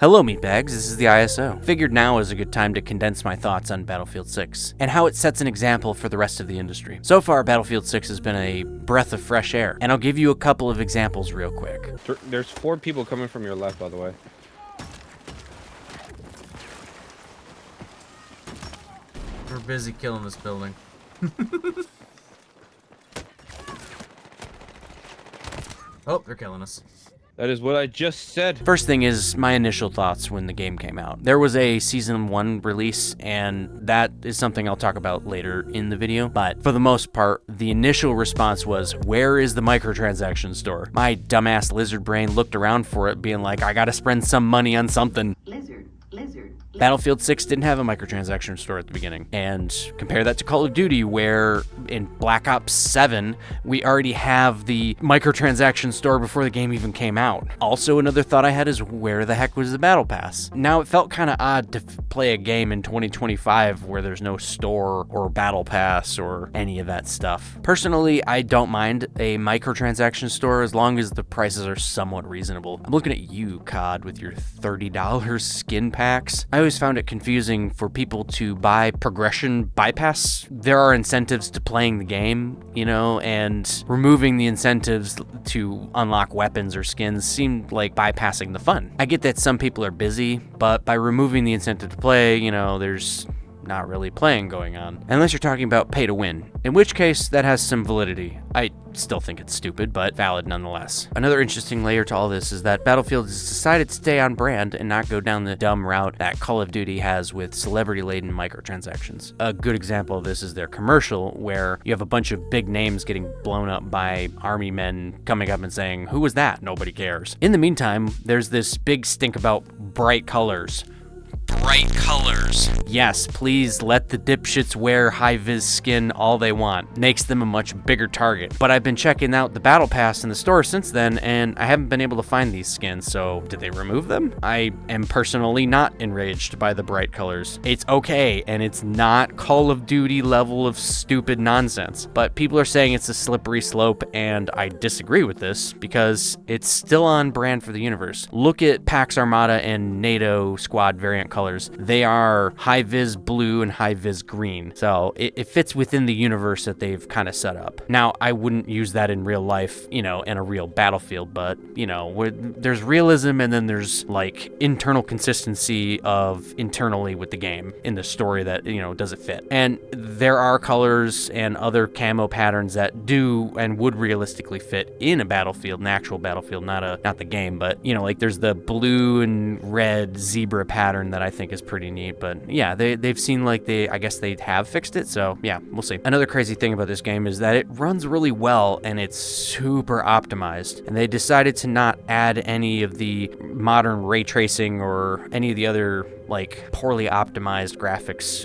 Hello meatbags, this is the ISO. Figured now is a good time to condense my thoughts on Battlefield 6, and how it sets an example for the rest of the industry. So far, Battlefield 6 has been a breath of fresh air, and I'll give you a couple of examples real quick. There's 4 people coming from your left, by the way. We're busy killing this building. Oh, they're killing us. That is what I just said. First thing is my initial thoughts when the game came out. There was a Season 1 release, and that is something I'll talk about later in the video. But for the most part, the initial response was, where is the microtransaction store? My dumbass lizard brain looked around for it, being like, I gotta spend some money on something. Lizard. Battlefield 6 didn't have a microtransaction store at the beginning. And compare that to Call of Duty, where in Black Ops 7, we already have the microtransaction store before the game even came out. Also, another thought I had is, where the heck was the Battle Pass? Now, it felt kind of odd to play a game in 2025 where there's no store or Battle Pass or any of that stuff. Personally, I don't mind a microtransaction store as long as the prices are somewhat reasonable. I'm looking at you, COD, with your $30 skin packs. I always found it confusing for people to buy progression bypass. There are incentives to playing the game, you know, and removing the incentives to unlock weapons or skins seemed like bypassing the fun. I get that some people are busy, but by removing the incentive to play, you know, there's not really playing going on. Unless you're talking about pay to win, in which case that has some validity. I still think it's stupid, but valid nonetheless. Another interesting layer to all this is that Battlefield has decided to stay on brand and not go down the dumb route that Call of Duty has with celebrity-laden microtransactions. A good example of this is their commercial, where you have a bunch of big names getting blown up by army men coming up and saying, "Who was that? Nobody cares." In the meantime, there's this big stink about bright colors. Bright colors. Yes, please let the dipshits wear high-vis skin all they want. Makes them a much bigger target. But I've been checking out the Battle Pass in the store since then, and I haven't been able to find these skins, so did they remove them? I am personally not enraged by the bright colors. It's okay, and it's not Call of Duty level of stupid nonsense. But people are saying it's a slippery slope, and I disagree with this, because it's still on brand for the universe. Look at Pax Armada and NATO squad variant colors. They are high-vis blue and high-vis green. So it fits within the universe that they've kind of set up. Now, I wouldn't use that in real life, you know, in a real battlefield, but, you know, where there's realism and then there's, like, internal consistency of internally with the game in the story that, you know, does it fit. And there are colors and other camo patterns that do and would realistically fit in a battlefield, an actual battlefield, not the game, but, you know, like there's the blue and red zebra pattern that I think is pretty neat. But yeah, they've seen, like, I guess they have fixed it, so yeah, we'll see. Another crazy thing about this game is that it runs really well and it's super optimized, and they decided to not add any of the modern ray tracing or any of the other, like, poorly optimized graphics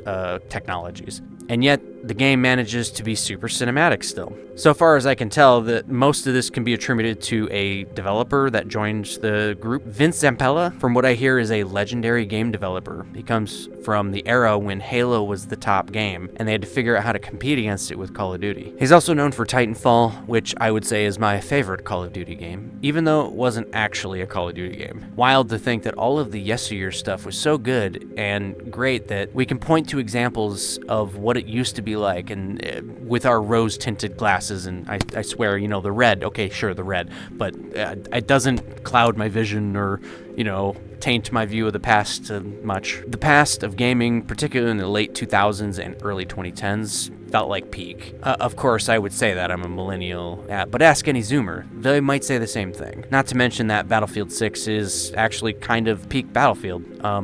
technologies. And yet, the game manages to be super cinematic still. So far as I can tell, that most of this can be attributed to a developer that joined the group. Vince Zampella, from what I hear, is a legendary game developer. He comes from the era when Halo was the top game, and they had to figure out how to compete against it with Call of Duty. He's also known for Titanfall, which I would say is my favorite Call of Duty game, even though it wasn't actually a Call of Duty game. Wild to think that all of the yesteryear stuff was so good and great that we can point to examples of what it used to be like, and with our rose-tinted glasses, and I swear, you know, the red, okay, sure, the red, but it doesn't cloud my vision or, you know, taint my view of the past much. The past of gaming, particularly in the late 2000s and early 2010s, felt like peak. Of course, I would say that I'm a millennial, but ask any Zoomer. They might say the same thing. Not to mention that Battlefield 6 is actually kind of peak Battlefield.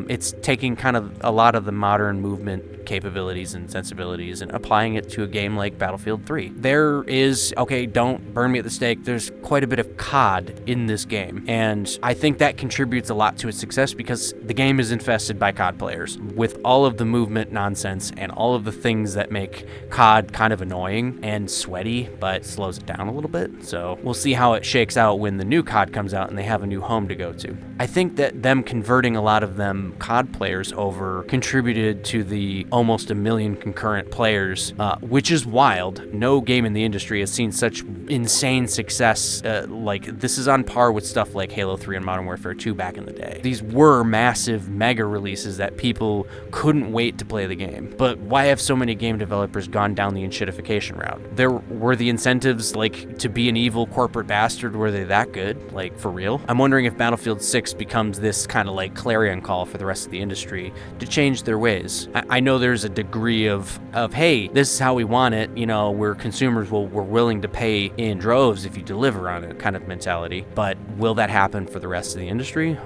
It's taking kind of a lot of the modern movement capabilities and sensibilities and applying it to a game like Battlefield 3. There is, okay, don't burn me at the stake, there's quite a bit of COD in this game, and I think that contributes a lot to its success because the game is infested by COD players with all of the movement nonsense and all of the things that make COD kind of annoying and sweaty, but slows it down a little bit. So we'll see how it shakes out when the new COD comes out and they have a new home to go to. I think that them converting a lot of them COD players over contributed to the almost 1 million concurrent players, which is wild. No game in the industry has seen such insane success. Like, this is on par with stuff like Halo 3 and Modern Warfare 2 back in the day. These were massive mega releases that people couldn't wait to play the game. But why have so many game developers gone down the enshittification route? There were the incentives, like, to be an evil corporate bastard, were they that good? Like, for real? I'm wondering if Battlefield 6 becomes this kind of like clarion call for the rest of the industry to change their ways. I know there's a degree of hey, this is how we want it, you know, we're consumers, we're willing to pay in droves if you deliver on it kind of mentality. But will that happen for the rest of the industry?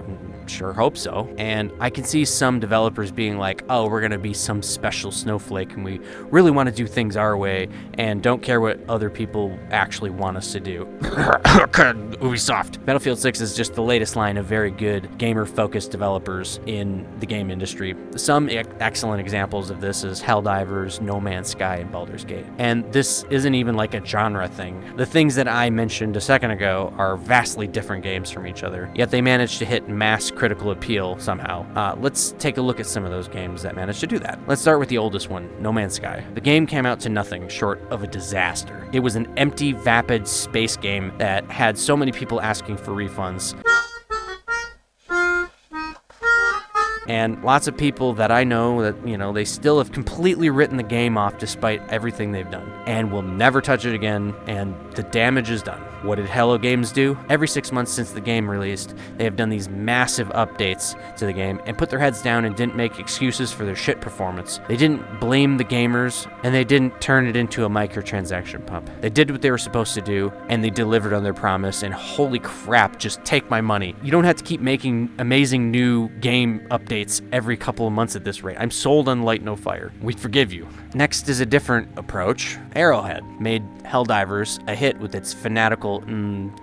Sure hope so. And I can see some developers being like, oh, we're gonna be some special snowflake and we really want to do things our way and don't care what other people actually want us to do. Ubisoft. Battlefield 6 is just the latest line of very good gamer-focused developers in the game industry. Some excellent examples of this is Helldivers, No Man's Sky, and Baldur's Gate. And this isn't even like a genre thing. The things that I mentioned a second ago are vastly different games from each other, yet they managed to hit mass critical appeal somehow. Let's take a look at some of those games that managed to do that. Let's start with the oldest one, No Man's Sky. The game came out to nothing short of a disaster. It was an empty, vapid space game that had so many people asking for refunds. And lots of people that I know that, you know, they still have completely written the game off despite everything they've done and will never touch it again, and the damage is done. What did Hello Games do? Every 6 months since the game released, they have done these massive updates to the game and put their heads down and didn't make excuses for their shit performance. They didn't blame the gamers, and they didn't turn it into a microtransaction pump. They did what they were supposed to do, and they delivered on their promise, and holy crap, just take my money. You don't have to keep making amazing new game updates every couple of months at this rate. I'm sold on Light No Fire. We'd forgive you. Next is a different approach. Arrowhead made Helldivers a hit with its fanatical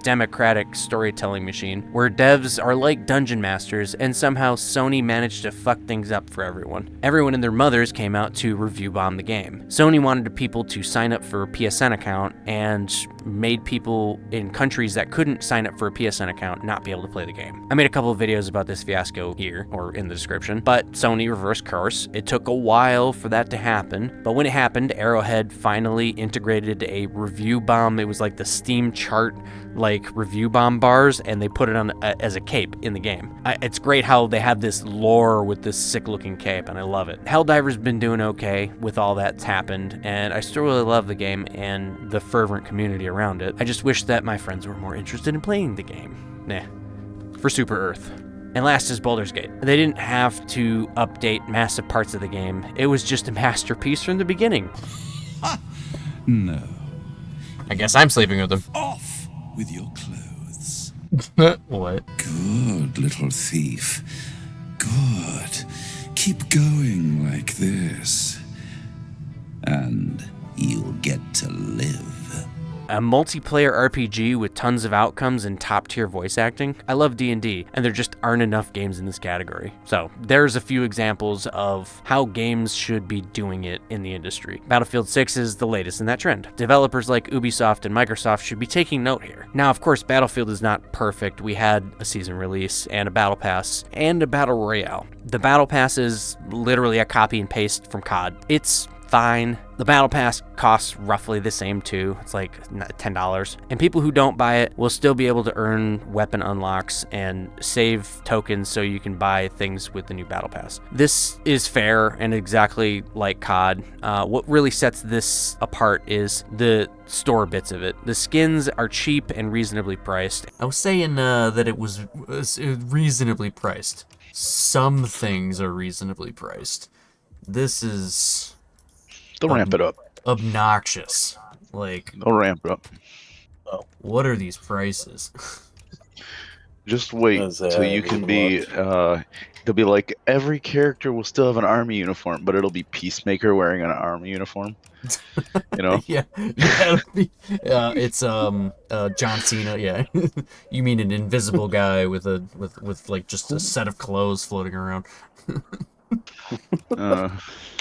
democratic storytelling machine, where devs are like dungeon masters, and somehow Sony managed to fuck things up for everyone. Everyone and their mothers came out to review bomb the game. Sony wanted people to sign up for a PSN account and made people in countries that couldn't sign up for a PSN account not be able to play the game. I made a couple of videos about this fiasco here, or in the description, but Sony reversed course. It took a while for that to happen, but when it happened, Arrowhead finally integrated a review bomb. It was like the Steam chart, like review bomb bars, and they put it on as a cape in the game. It's great how they have this lore with this sick looking cape, and I love it. Helldiver's been doing okay with all that's happened, and I still really love the game and the fervent community around it. I just wish that my friends were more interested in playing the game. For Super Earth. And last is Baldur's Gate. They didn't have to update massive parts of the game. It was just a masterpiece from the beginning. No. I guess I'm sleeping with them. Off with your clothes. What? Good little thief. Good. Keep going like this. And you'll get to live. A multiplayer RPG with tons of outcomes and top-tier voice acting. I love D&D, and there just aren't enough games in this category. So there's a few examples of how games should be doing it in the industry. Battlefield 6 is the latest in that trend. Developers like Ubisoft and Microsoft should be taking note here. Now, of course, Battlefield is not perfect. We had a season release and a battle pass and a battle royale. The battle pass is literally a copy and paste from COD. It's fine. The battle pass costs roughly the same too. It's like $10. And people who don't buy it will still be able to earn weapon unlocks and save tokens so you can buy things with the new battle pass. This is fair and exactly like COD. What really sets this apart is the store bits of it. The skins are cheap and reasonably priced. I was saying that it was reasonably priced. Some things are reasonably priced. This is... They'll ramp it up. Obnoxious. Like, They'll ramp it up. what are these prices? Just wait till you can be. They'll be like every character will still have an army uniform, but it'll be Peacemaker wearing an army uniform. You know? Yeah, it'll be, it's John Cena. Yeah, you mean an invisible guy with like just a set of clothes floating around?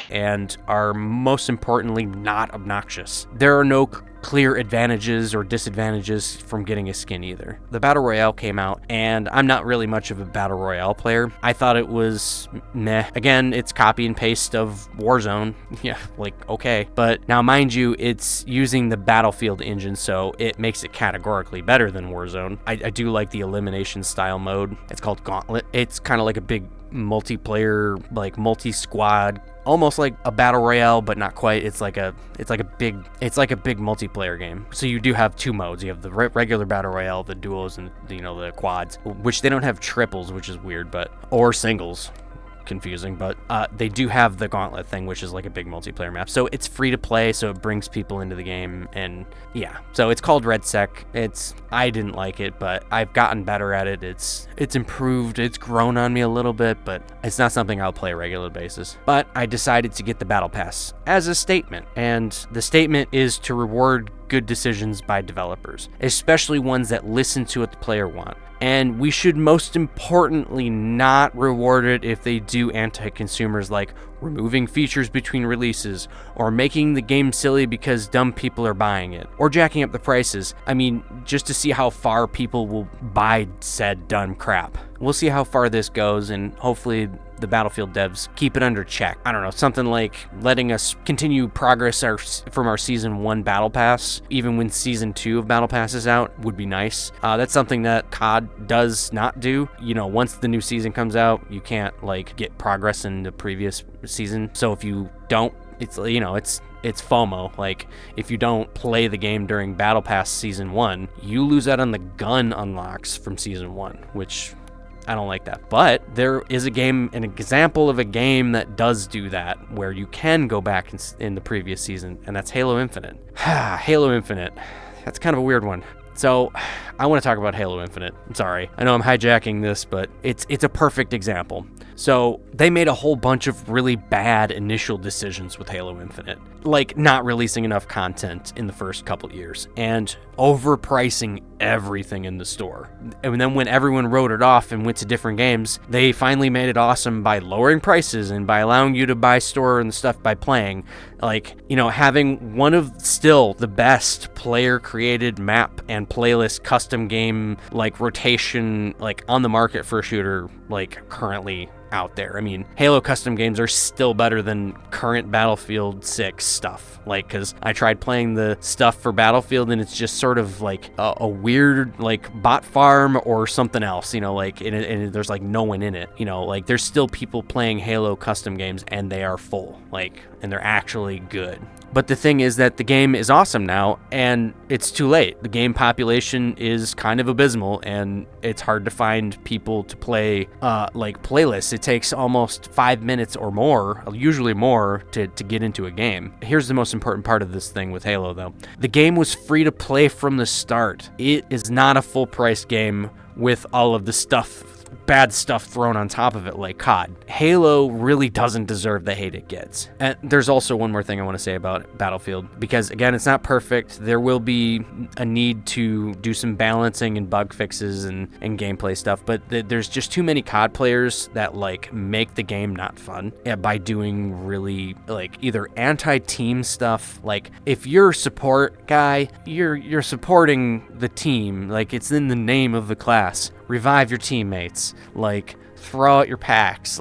and are most importantly not obnoxious. There are no clear advantages or disadvantages from getting a skin either. The Battle Royale came out, and I'm not really much of a Battle Royale player. I thought it was meh. Again, it's copy and paste of Warzone. Yeah, like, okay. But now, mind you, it's using the Battlefield engine, so it makes it categorically better than Warzone. I do like the elimination style mode. It's called Gauntlet. It's kind of like a big multiplayer, like multi-squad, almost like a battle royale, but not quite. It's like a big multiplayer game. So you do have two modes. You have the regular battle royale, the duos, and the quads, which they don't have triples, which is weird, or singles. Confusing, but they do have the Gauntlet thing, which is like a big multiplayer map. So it's free to play, so it brings people into the game, and yeah. So it's called RedSec. I didn't like it, but I've gotten better at it. It's improved. It's grown on me a little bit, but it's not something I'll play a regular basis. But I decided to get the Battle Pass as a statement, and the statement is to reward good decisions by developers, especially ones that listen to what the player wants. And we should most importantly not reward it if they do anti-consumers, like removing features between releases, or making the game silly because dumb people are buying it, or jacking up the prices. I mean, just to see how far people will buy said dumb crap. We'll see how far this goes, and hopefully the Battlefield devs keep it under check. I don't know, something like letting us continue progress from our Season 1 Battle Pass, even when Season 2 of Battle Pass is out, would be nice. That's something that COD does not do. Once the new season comes out, you can't, get progress in the previous season. So if you don't, it's FOMO. Like, if you don't play the game during Battle Pass Season 1, you lose out on the gun unlocks from Season 1, which I don't like that. But there is an example of a game that does do that, where you can go back in the previous season, and that's Halo Infinite. Halo Infinite. That's kind of a weird one. So, I want to talk about Halo Infinite. I'm sorry. I know I'm hijacking this, but it's a perfect example. So, they made a whole bunch of really bad initial decisions with Halo Infinite. Like, not releasing enough content in the first couple years, and overpricing everything in the store. And then when everyone wrote it off and went to different games, they finally made it awesome by lowering prices and by allowing you to buy store and stuff by playing. Having one of still the best player-created map and playlist custom game, rotation, on the market for a shooter, currently out there. I mean, Halo custom games are still better than current Battlefield 6 stuff. Because I tried playing the stuff for Battlefield, and it's just sort of a weird, bot farm or something else, and there's no one in it. There's still people playing Halo custom games, and they are full, and they're actually good. But the thing is that the game is awesome now, and it's too late. The game population is kind of abysmal, and it's hard to find people to play, playlists. It takes almost 5 minutes or more, usually more, to get into a game. Here's the most important part of this thing with Halo, though. The game was free to play from the start. It is not a full-price game with all of the bad stuff thrown on top of it like COD. Halo really doesn't deserve the hate it gets. And there's also one more thing I want to say about Battlefield, because again, it's not perfect. There will be a need to do some balancing and bug fixes and gameplay stuff, but there's just too many COD players that make the game not fun by doing really either anti-team stuff. If you're a support guy, you're supporting the team, it's in the name of the class. Revive your teammates, throw out your packs,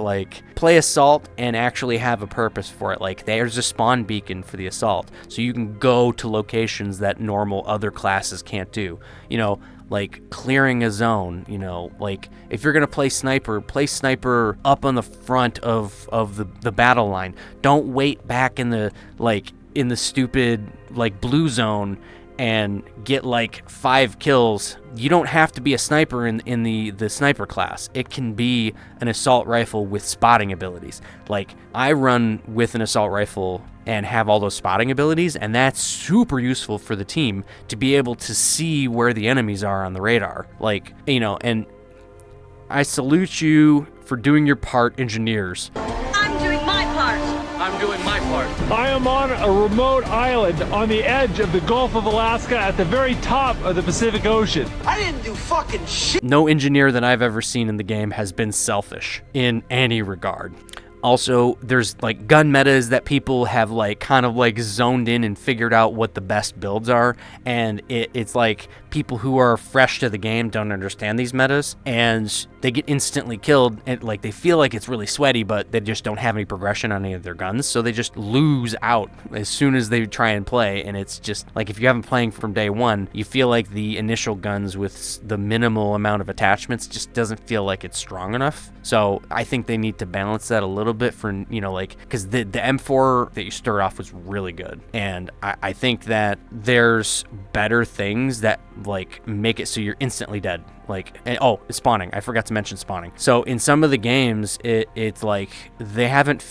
play Assault and actually have a purpose for it. There's a spawn beacon for the Assault, so you can go to locations that normal other classes can't do. Clearing a zone, if you're gonna play sniper up on the front of the battle line. Don't wait back in the stupid blue zone and get 5 kills. You don't have to be a sniper in the sniper class. It can be an assault rifle with spotting abilities. I run with an assault rifle and have all those spotting abilities, and that's super useful for the team to be able to see where the enemies are on the radar. And I salute you for doing your part, engineers. I'm doing my part. I'm doing my part. I am on a remote island on the edge of the Gulf of Alaska at the very top of the Pacific Ocean. I didn't do fucking shit. No engineer that I've ever seen in the game has been selfish in any regard. Also, there's like gun metas that people have like kind of like zoned in and figured out what the best builds are, and it's like people who are fresh to the game don't understand these metas, and they get instantly killed, and like they feel like it's really sweaty, but they just don't have any progression on any of their guns, so they just lose out as soon as they try and play. And it's just like, if you haven't playing from day one, you feel like the initial guns with the minimal amount of attachments just doesn't feel like it's strong enough. So I think they need to balance that a little bit for, you know, like, because the M4 that you start off was really good, and I think that there's better things that like make it so you're instantly dead. Like, oh, it's spawning. I forgot to mention spawning. So in some of the games, it's like they haven't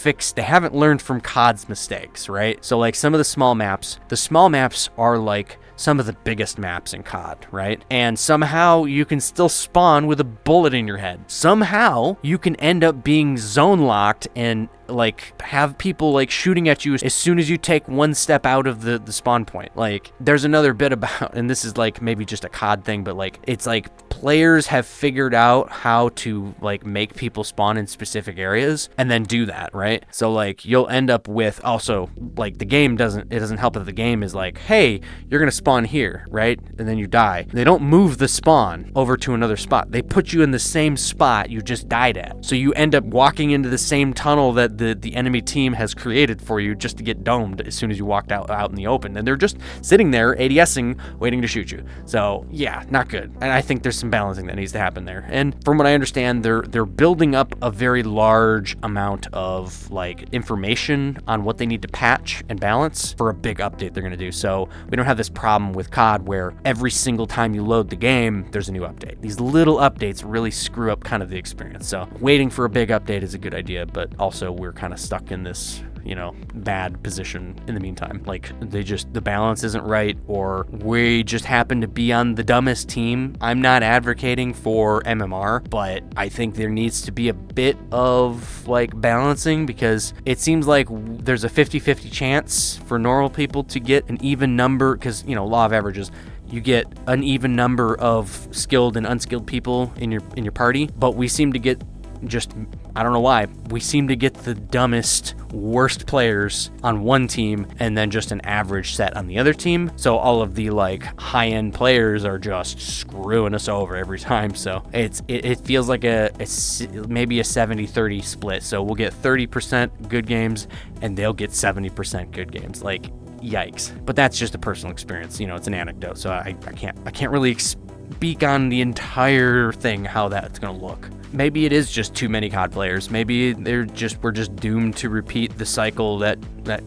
learned from COD's mistakes, right? So like some of the small maps are like some of the biggest maps in COD, right? And somehow you can still spawn with a bullet in your head. Somehow you can end up being zone locked and like have people like shooting at you as soon as you take one step out of the spawn point. Like, there's another bit about, and this is like maybe just a COD thing, but like it's like players have figured out how to like make people spawn in specific areas and then do that, right? So like you'll end up with, also like the game doesn't help that the game is like, hey, you're gonna spawn here, right? And then you die. They don't move the spawn over to another spot. They put you in the same spot you just died at. So you end up walking into the same tunnel that the enemy team has created for you just to get domed as soon as you walked out in the open. And they're just sitting there ADSing, waiting to shoot you. So yeah, not good. And I think there's some balancing that needs to happen there. And from what I understand, they're building up a very large amount of like information on what they need to patch and balance for a big update they're going to do. So we don't have this problem with COD where every single time you load the game, there's a new update. These little updates really screw up kind of the experience. So waiting for a big update is a good idea, but also we're kind of stuck in this, you know, bad position in the meantime. Like the balance isn't right, or we just happen to be on the dumbest team. I'm not advocating for MMR, but I think there needs to be a bit of like balancing, because it seems like there's a 50-50 chance for normal people to get an even number, because, you know, law of averages, you get an even number of skilled and unskilled people in your party, but we seem to get just, I don't know why, we seem to get the dumbest, worst players on one team and then just an average set on the other team. So all of the like high-end players are just screwing us over every time. So it feels like maybe a 70-30 split. So we'll get 30% good games and they'll get 70% good games. Like, yikes. But that's just a personal experience. You know, it's an anecdote. So I can't really speak on the entire thing, how that's going to look. Maybe it is just too many COD players. Maybe we're just doomed to repeat the cycle that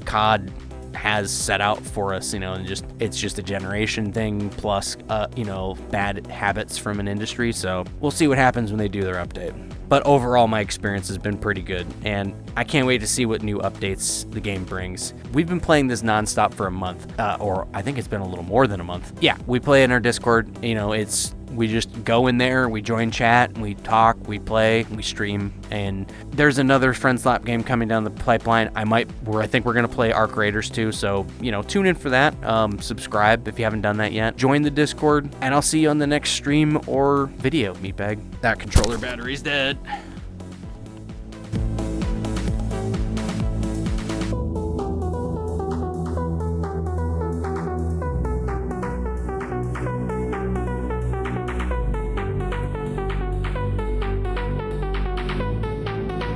COD has set out for us, you know, and it's just a generation thing plus you know, bad habits from an industry. So we'll see what happens when they do their update. But overall, my experience has been pretty good, and I can't wait to see what new updates the game brings. We've been playing this nonstop for a month, or I think it's been a little more than a month. Yeah, we play in our Discord. You know, we just go in there, we join chat, we talk, we play, we stream, and there's another Friends Lap game coming down the pipeline. I think we're gonna play Arc Raiders too, so, you know, tune in for that. Subscribe if you haven't done that yet. Join the Discord, and I'll see you on the next stream or video, meatbag. That controller battery's dead.